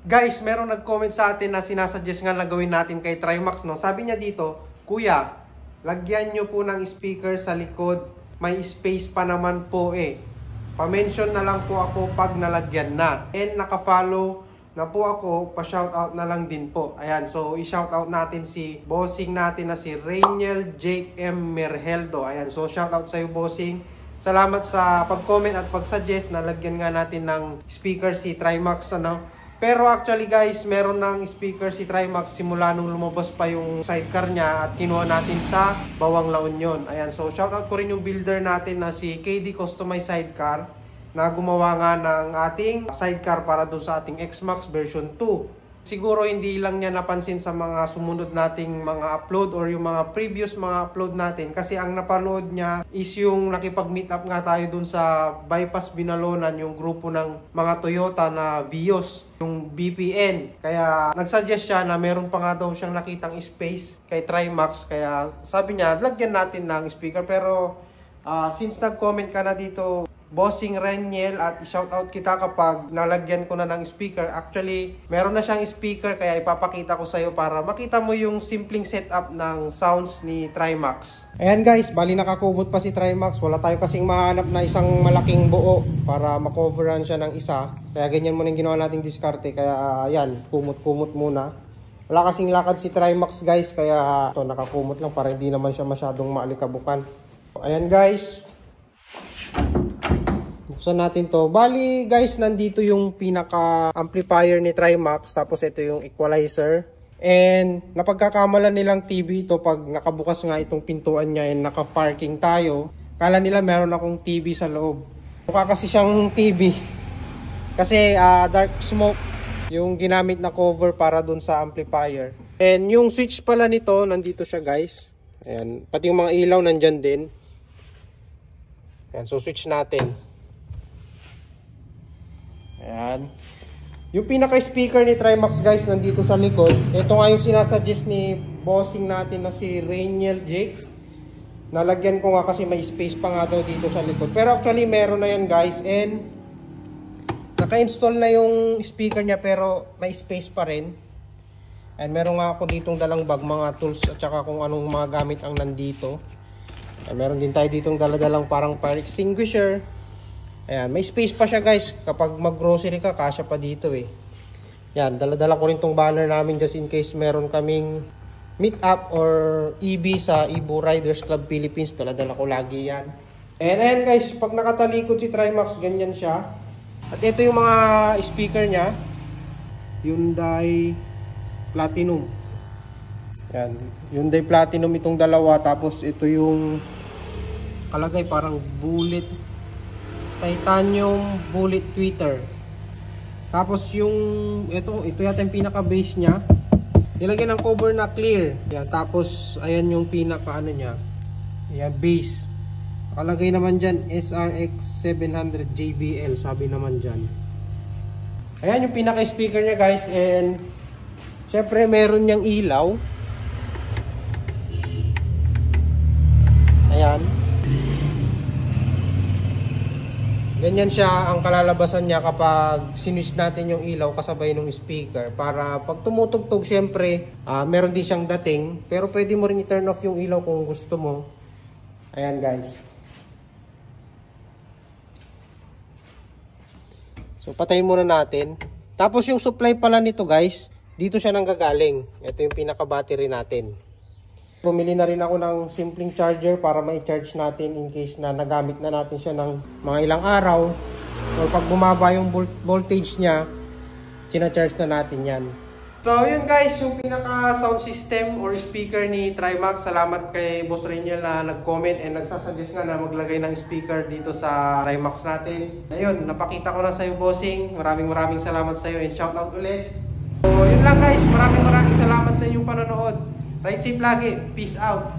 Guys, meron nag-comment sa atin na sinasuggest nga na gawin natin kay Trimax, no? Sabi niya dito, Kuya, lagyan nyo po ng speaker sa likod. May space pa naman po eh. Pa-mention na lang po ako pag nalagyan na. And naka-follow na po ako, pa-shoutout na lang din po. Ayan, so i-shoutout natin si bossing natin na si Rainiel Jake M. Merheldo. Ayan, so shoutout sa'yo bossing. Salamat sa pag-comment at pag-suggest na lagyan nga natin ng speaker si Trimax, ano? Pero actually guys, meron ng speaker si Trimax simula nung lumabas pa yung sidecar niya at kinuha natin sa Bawang La Union. Ayan, so shoutout ko rin yung builder natin na si KD Customized Sidecar na gumawa nga ng ating sidecar para doon sa ating X-Max version 2. Siguro hindi lang niya napansin sa mga sumunod nating mga upload or yung mga previous mga upload natin kasi ang napanood niya is yung nakipag-meet up nga tayo dun sa Bypass Binalonan, yung grupo ng mga Toyota na Vios, yung BPN. Kaya nagsuggest siya na meron pa nga daw siyang nakitang space kay Trimax, kaya sabi niya lagyan natin ng speaker. Pero since nag-comment ka na dito, Bossing Rainiel, at shoutout kita kapag nalagyan ko na ng speaker. Actually, meron na siyang speaker kaya ipapakita ko sa'yo para makita mo yung simpleng setup ng sounds ni Trimax. Ayan guys, bali nakakumot pa si Trimax. Wala tayo kasing mahanap na isang malaking buo para makoveran siya ng isa. Kaya ganyan muna yung ginawa nating diskarte. Kaya ayan, kumot-kumot muna. Wala kasing lakad si Trimax guys, kaya ito nakakumot lang para hindi naman siya masyadong maalikabukan. Ayan guys, buksan natin to. Bali guys, nandito yung pinaka amplifier ni Trimax, tapos ito yung equalizer. And napagkakamalan nilang TV ito pag nakabukas nga itong pintuan niya and naka-parking tayo. Kala nila meron akong TV sa loob. Mukha kasi siyang TV kasi dark smoke yung ginamit na cover para dun sa amplifier. And yung switch pala nito, nandito siya guys. Ayan, pati yung mga ilaw nandyan din. Ayan, so switch natin. Ayan. Yung pinaka-speaker ni Trimax guys, nandito sa likod. Ito nga yung sinasuggest ni bossing natin na si Rainiel Jake. Nalagyan ko nga kasi may space pa nga daw dito sa likod. Pero actually meron na yan guys. And naka-install na yung speaker niya pero may space pa rin. And meron nga ako ditong dalang bag, mga tools at saka kung anong mga gamit ang nandito. And meron din tayo ditong daladalang parang fire extinguisher. Ayan, may space pa siya guys. Kapag mag-grocery ka, kasya pa dito eh. Yan, dala-dala ko rin tong banner namin just in case meron kaming meet up or EB sa Evo Riders Club Philippines. Dala-dala ko lagi yan. And ayan guys, pag nakatalikod si Trimax, ganyan siya. At ito yung mga speaker niya. Hyundai Platinum. Yan, Hyundai Platinum itong dalawa. Tapos ito yung kalagay parang bullet. Titanium bullet tweeter. Tapos yung ito yata yung pinaka base niya. Nilagyan ng cover na clear. Yan, tapos ayan yung pinaka ano niya. Ayan, base. Nakalagay naman diyan SRX 700 JBL, sabi naman diyan. Ayan yung pinaka speaker niya guys, and syempre meron niyang ilaw. Ayan. Ganyan siya ang kalalabasan niya kapag sinwitch natin yung ilaw kasabay ng speaker. Para pag tumutugtog, syempre, meron din siyang dating. Pero pwede mo rin i-turn off yung ilaw kung gusto mo. Ayan guys. So patayin muna natin. Tapos yung supply pala nito guys, dito siya nanggagaling. Ito yung pinaka-battery natin. Bumili na rin ako ng simpleng charger para ma-charge natin in case na nagamit na natin siya ng mga ilang araw. Or pag bumaba yung voltage niya, china-charge na natin yan. So yun guys, yung pinaka sound system or speaker ni Trimax. Salamat kay Boss Rainiel na nag-comment and nagsasuggest nga na maglagay ng speaker dito sa Trimax natin. Ayun, napakita ko na sa'yo bossing. Maraming salamat sa'yo and shoutout ulit. So yun lang guys, maraming salamat sa inyong panonood. Ride safe lagi. Peace out.